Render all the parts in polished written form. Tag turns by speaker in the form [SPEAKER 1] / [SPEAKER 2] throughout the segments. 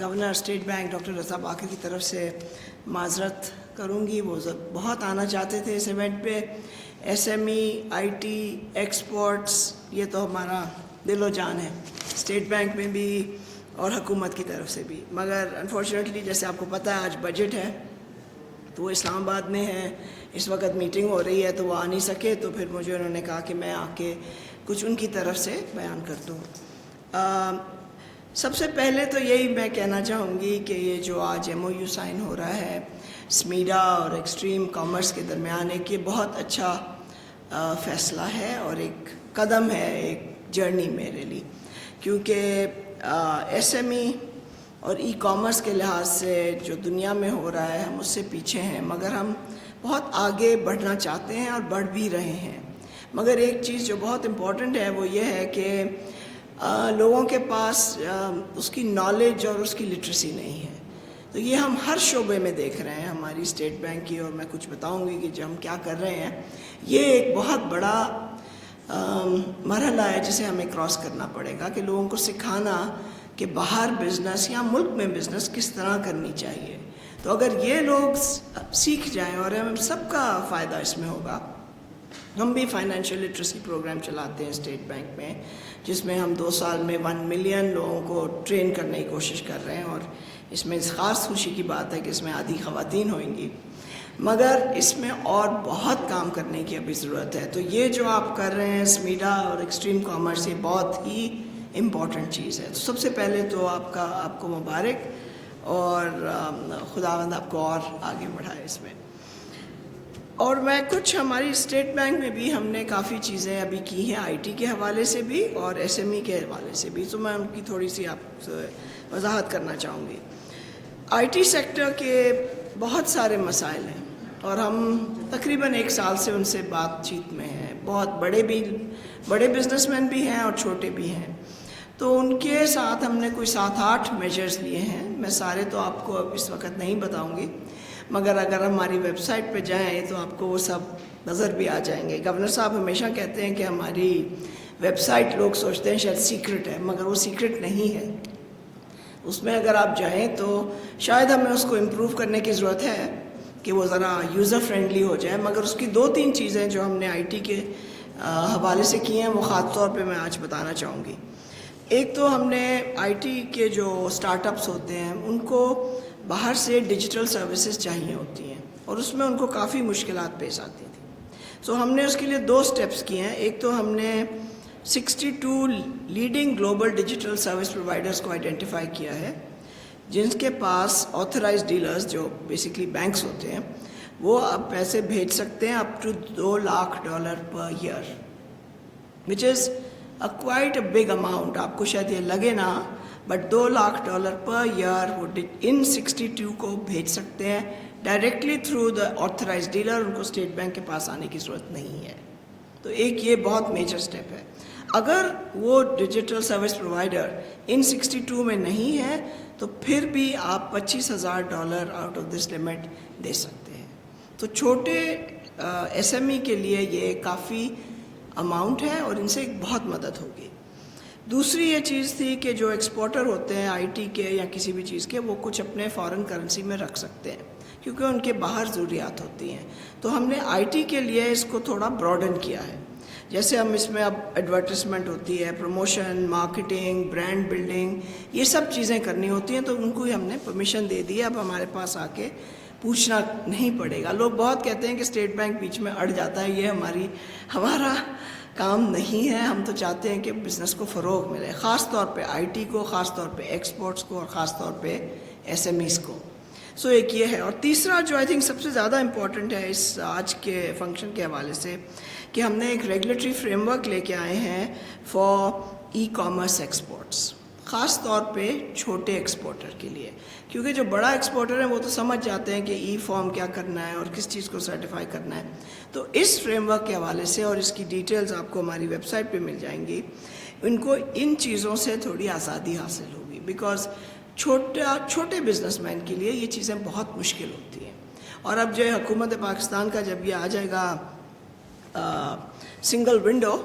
[SPEAKER 1] Governor state bank doctor رضا باقر کی طرف سے معذرت کروں گی. وہ بہت آنا چاہتے تھے اس ایونٹ پہ. S M E, I T, exports, یہ تو ہمارا دل و جان ہے اسٹیٹ بینک میں بھی اور حکومت کی طرف سے بھی. مگر انفارچونیٹلی جیسے آپ کو پتہ ہے آج بجٹ ہے تو وہ اسلام آباد میں ہے, اس وقت میٹنگ ہو رہی ہے تو وہ آ نہیں سکے. تو پھر مجھے انہوں نے کہا کہ میں آ کے کچھ ان کی طرف سے بیان کر دوں. سب سے پہلے تو یہی میں کہنا چاہوں گی کہ یہ جو آج ایم او یو سائن ہو رہا ہے اسمیڈا اور ایکسٹریم کامرس کے درمیان, ایک یہ بہت اچھا فیصلہ ہے اور ایک قدم ہے ایک جرنی میرے لیے, کیونکہ ایس ایم ای اور ای کامرس کے لحاظ سے جو دنیا میں ہو رہا ہے ہم اس سے پیچھے ہیں, مگر ہم بہت آگے بڑھنا چاہتے ہیں اور بڑھ بھی رہے ہیں. مگر ایک چیز جو بہت امپورٹنٹ ہے وہ یہ ہے کہ لوگوں کے پاس اس کی نالج اور اس کی لٹریسی نہیں ہے. تو یہ ہم ہر شعبے میں دیکھ رہے ہیں ہماری اسٹیٹ بینک کی, اور میں کچھ بتاؤں گی کہ جو ہم کیا کر رہے ہیں. یہ ایک بہت بڑا مرحلہ ہے جسے ہمیں کراس کرنا پڑے گا کہ لوگوں کو سکھانا کہ باہر بزنس یا ملک میں بزنس کس طرح کرنی چاہیے. تو اگر یہ لوگ سیکھ جائیں اور ہم سب کا فائدہ اس میں ہوگا. ہم بھی فائنینشیل لٹریسی پروگرام چلاتے ہیں اسٹیٹ بینک میں, جس میں ہم 2 سال میں 1 ملین لوگوں کو ٹرین کرنے کی کوشش کر رہے ہیں, اور اس میں خاص خوشی کی بات ہے کہ اس میں آدھی خواتین ہوئیں گی. مگر اس میں اور بہت کام کرنے کی ابھی ضرورت ہے. تو یہ جو آپ کر رہے ہیں اسمیڈا اور ایکسٹریم کامرس, یہ بہت ہی امپورٹنٹ چیز ہے. تو سب سے پہلے تو آپ کو مبارک, اور خداوند آپ کو اور آگے بڑھائے اس میں. اور میں کچھ ہماری اسٹیٹ بینک میں بھی ہم نے کافی چیزیں ابھی کی ہیں آئی ٹی کے حوالے سے بھی اور ایس ایم ای کے حوالے سے بھی, تو میں ان کی تھوڑی سی آپ سے وضاحت کرنا چاہوں گی. آئی ٹی سیکٹر کے بہت سارے مسائل ہیں اور ہم تقریباً 1 سال سے ان سے بات چیت میں ہیں. بہت بڑے بزنس مین بھی ہیں اور چھوٹے بھی ہیں. تو ان کے ساتھ ہم نے کوئی 7-8 میجرز لیے ہیں. میں سارے تو آپ کو اب اس وقت نہیں بتاؤں گی, مگر اگر ہماری ویب سائٹ پہ جائیں تو آپ کو وہ سب نظر بھی آ جائیں گے. گورنر صاحب ہمیشہ کہتے ہیں کہ ہماری ویب سائٹ لوگ سوچتے ہیں شاید سیکرٹ ہے, مگر وہ سیکرٹ نہیں ہے. اس میں اگر آپ جائیں تو شاید ہمیں اس کو امپروو کرنے کی ضرورت ہے کہ وہ ذرا یوزر فرینڈلی ہو جائے. مگر اس کی 2-3 چیزیں جو ہم نے آئی ٹی کے حوالے سے کی ہیں وہ خاص طور پہ میں آج بتانا چاہوں گی. ایک تو ہم نے آئی ٹی کے جو اسٹارٹ اپس ہوتے ہیں ان کو باہر سے ڈیجیٹل سروسز چاہیے ہوتی ہیں, اور اس میں ان کو کافی مشکلات پیش آتی تھیں. سو ہم نے اس کے لیے 2 سٹیپس کیے ہیں. ایک تو ہم نے 62 leading global digital service providers کو آئیڈینٹیفائی کیا ہے, جن کے پاس آتھرائزڈ ڈیلرز جو بیسکلی بینکس ہوتے ہیں وہ اب پیسے بھیج سکتے ہیں up to $2 lakh per year, which is quite a big amount. آپ کو شاید یہ لگے نا, بٹ $2 lakh پر ایئر وہ ان 62 کو بھیج سکتے ہیں directly through the authorized dealer. ان کو اسٹیٹ بینک کے پاس آنے کی ضرورت نہیں ہے. تو ایک یہ بہت میجر سٹیپ ہے. اگر وہ ڈیجیٹل سروس پرووائڈر ان 62 میں نہیں ہے تو پھر بھی آپ $25,000 آؤٹ آف دس لمٹ دے سکتے ہیں. تو چھوٹے ایس ایم ای کے لیے یہ کافی اماؤنٹ ہے اور ان سے ایک بہت مدد ہوگی. دوسری یہ چیز تھی کہ جو ایکسپورٹر ہوتے ہیں آئی ٹی کے یا کسی بھی چیز کے, وہ کچھ اپنے فارن کرنسی میں رکھ سکتے ہیں کیونکہ ان کے باہر ضروریات ہوتی ہیں. تو ہم نے آئی ٹی کے لیے اس کو تھوڑا براڈن کیا ہے. جیسے ہم اس میں اب ایڈورٹیزمنٹ ہوتی ہے, پروموشن, مارکیٹنگ, برانڈ بلڈنگ, یہ سب چیزیں کرنی ہوتی ہیں. تو ان کو ہی ہم نے پرمیشن دے دی ہے. اب ہمارے پاس آ کے پوچھنا نہیں پڑے گا. لوگ بہت کہتے ہیں کہ اسٹیٹ بینک بیچ میں اڑ جاتا ہے. یہ ہمارا کام نہیں ہے. ہم تو چاہتے ہیں کہ بزنس کو فروغ ملے, خاص طور پہ آئی ٹی کو, خاص طور پہ ایکسپورٹس کو, اور خاص طور پہ ایس ایم ایز کو. سو ایک یہ ہے. اور تیسرا جو آئی تھنک سب سے زیادہ امپورٹنٹ ہے اس آج کے فنکشن کے حوالے سے, کہ ہم نے ایک ریگولیٹری فریم ورک لے کے آئے ہیں فار ای کامرس ایکسپورٹس, خاص طور پہ چھوٹے ایکسپورٹر کے لیے. کیونکہ جو بڑا ایکسپورٹر ہے وہ تو سمجھ جاتے ہیں کہ ای فارم کیا کرنا ہے اور کس چیز کو سرٹیفائی کرنا ہے. تو اس فریم ورک کے حوالے سے, اور اس کی ڈیٹیلز آپ کو ہماری ویب سائٹ پہ مل جائیں گی, ان کو ان چیزوں سے تھوڑی آزادی حاصل ہوگی. بیکاز چھوٹے بزنس مین کے لیے یہ چیزیں بہت مشکل ہوتی ہیں. اور اب جو حکومت پاکستان کا جب یہ آ جائے گا single window,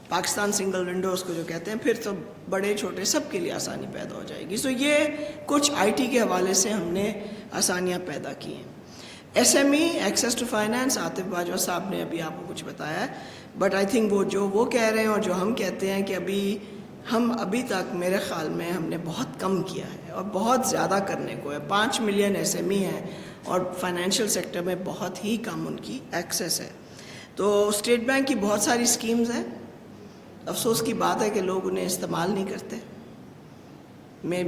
[SPEAKER 1] Pakistan single windows کو جو کہتے ہیں، پھر تو بڑے چھوٹے سب کے لیے آسانی پیدا ہو جائے گی. سو یہ کچھ آئی ٹی کے حوالے سے ہم نے آسانیاں پیدا کی ہیں. S M E access to finance, Atif Bajwa صاحب نے ابھی آپ کو کچھ بتایا ہے، بٹ آئی تھنک وہ کہہ رہے ہیں اور جو ہم کہتے ہیں کہ ابھی تک میرے خیال میں ہم نے بہت کم کیا ہے اور بہت زیادہ کرنے کو ہے. 5 ملین ایس ایم ای ہیں اور فائنینشیل سیکٹر میں بہت ہی کم ان کی ایکسیس ہے. تو اسٹیٹ بینک کی بہت ساری اسکیمز ہیں. افسوس کی بات ہے کہ لوگ انہیں استعمال نہیں کرتے.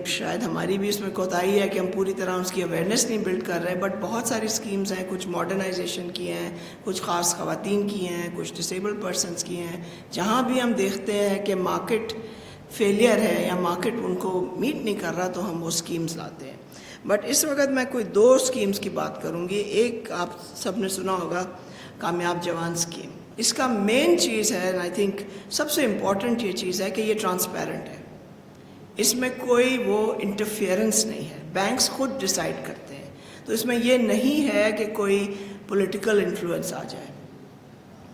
[SPEAKER 1] شاید ہماری بھی اس میں کوتاہی ہے کہ ہم پوری طرح اس کی اویئرنیس نہیں بلڈ کر رہے، بٹ بہت ساری اسکیمز ہیں. کچھ ماڈرنائزیشن کی ہیں، کچھ خاص خواتین کی ہیں، کچھ ڈسیبل پرسنس کی ہیں. جہاں بھی ہم دیکھتے ہیں کہ مارکیٹ فیلئر ہے یا مارکیٹ ان کو میٹ نہیں کر رہا تو ہم وہ اسکیمز لاتے ہیں. بٹ اس وقت میں کوئی 2 اسکیمز کی بات کروں گی. ایک آپ سب نے سنا ہوگا، کامیاب جوان اسکیم. اس کا مین چیز ہے، آئی تھنک سب سے امپورٹنٹ یہ چیز ہے کہ یہ ٹرانسپیرنٹ ہے. اس میں کوئی وہ انٹرفیئرنس نہیں ہے، بینکس خود ڈیسائیڈ کرتے ہیں. تو اس میں یہ نہیں ہے کہ کوئی پولیٹیکل انفلوئنس آ جائے.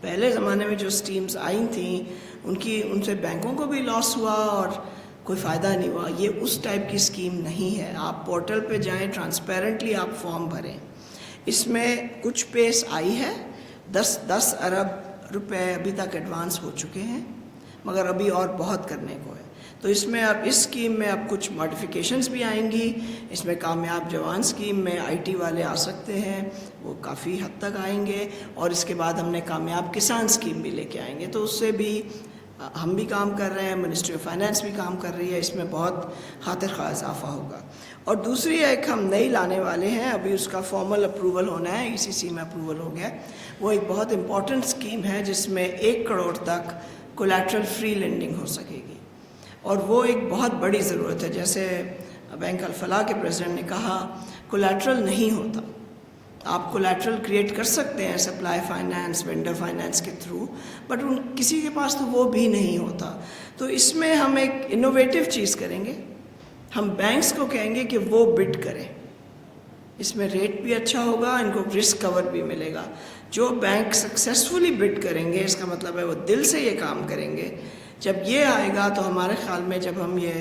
[SPEAKER 1] پہلے زمانے میں جو اسکیمز آئی تھیں ان سے بینکوں کو بھی لاس ہوا اور کوئی فائدہ نہیں ہوا. یہ اس ٹائپ کی اسکیم نہیں ہے. آپ پورٹل پہ جائیں، ٹرانسپیرنٹلی آپ فارم بھریں. اس میں کچھ پیس آئی ہے، 10 ارب روپے ابھی تک ایڈوانس ہو چکے ہیں، مگر ابھی اور بہت کرنے کو ہے. تو اس میں اب اس اسکیم میں اب کچھ ماڈیفیکیشنز بھی آئیں گی. اس میں کامیاب جوان اسکیم میں آئی ٹی والے آ سکتے ہیں، وہ کافی حد تک آئیں گے. اور اس کے بعد ہم نے کامیاب کسان اسکیم بھی لے کے آئیں گے. تو اس سے بھی ہم بھی کام کر رہے ہیں، منسٹری آف فائنینس بھی کام کر رہی ہے. اس میں بہت خاطر خواہ اضافہ ہوگا. اور دوسری ایک ہم نئی لانے والے ہیں، ابھی اس کا فارمل اپروول ہونا ہے. ECC میں اپروول ہو گیا. وہ ایک بہت امپورٹنٹ اسکیم ہے جس میں 1 کروڑ تک کولیٹرل فری لینڈنگ ہو سکے گی. اور وہ ایک بہت بڑی ضرورت ہے. جیسے بینک الفلاح کے پریزیڈنٹ نے کہا، کولیٹرل نہیں ہوتا. آپ کولیٹرل کریٹ کر سکتے ہیں سپلائی فائنینس، وینڈر فائنینس کے تھرو، بٹ کسی کے پاس تو وہ بھی نہیں ہوتا. تو اس میں ہم ایک انوویٹو چیز کریں گے. ہم بینکس کو کہیں گے کہ وہ بڈ کریں. اس میں ریٹ بھی اچھا ہوگا، ان کو رسک کور بھی ملے گا. جو بینک سکسیسفلی بڈ کریں گے، اس کا مطلب ہے وہ دل سے یہ کام کریں گے. جب یہ آئے گا تو ہمارے خیال میں جب ہم یہ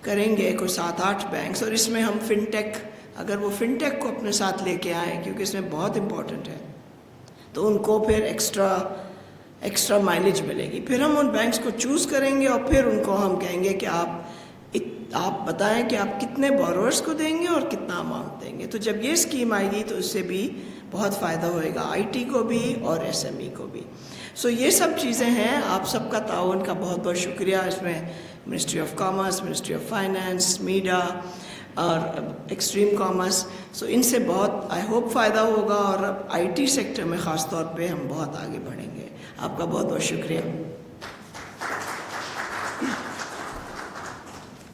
[SPEAKER 1] کریں گے کوئی 7-8 بینکس، اور اس میں ہم فن ٹیک، اگر وہ فن ٹیک کو اپنے ساتھ لے کے آئیں کیونکہ اس میں بہت امپورٹنٹ ہے، تو ان کو پھر ایکسٹرا مائلیج ملے گی. پھر ہم ان بینکس کو چوز کریں گے اور پھر ان کو ہم کہیں گے کہ آپ بتائیں کہ آپ کتنے بورورز کو دیں گے اور کتنا اماؤنٹ دیں گے. تو جب یہ اسکیم آئے گی تو اس سے بھی بہت فائدہ ہوئے گا، آئی ٹی کو بھی اور ایس ایم ای کو بھی. سو یہ سب چیزیں ہیں. آپ سب کا تعاون کا بہت بہت شکریہ. اس میں ministry of commerce, ministry of finance, میڈا اور ایکسٹریم کامرس، سو ان سے بہت آئی ہوپ فائدہ ہوگا. اور آئی ٹی سیکٹر میں خاص طور پہ ہم بہت آگے بڑھیں گے. آپ کا بہت بہت شکریہ.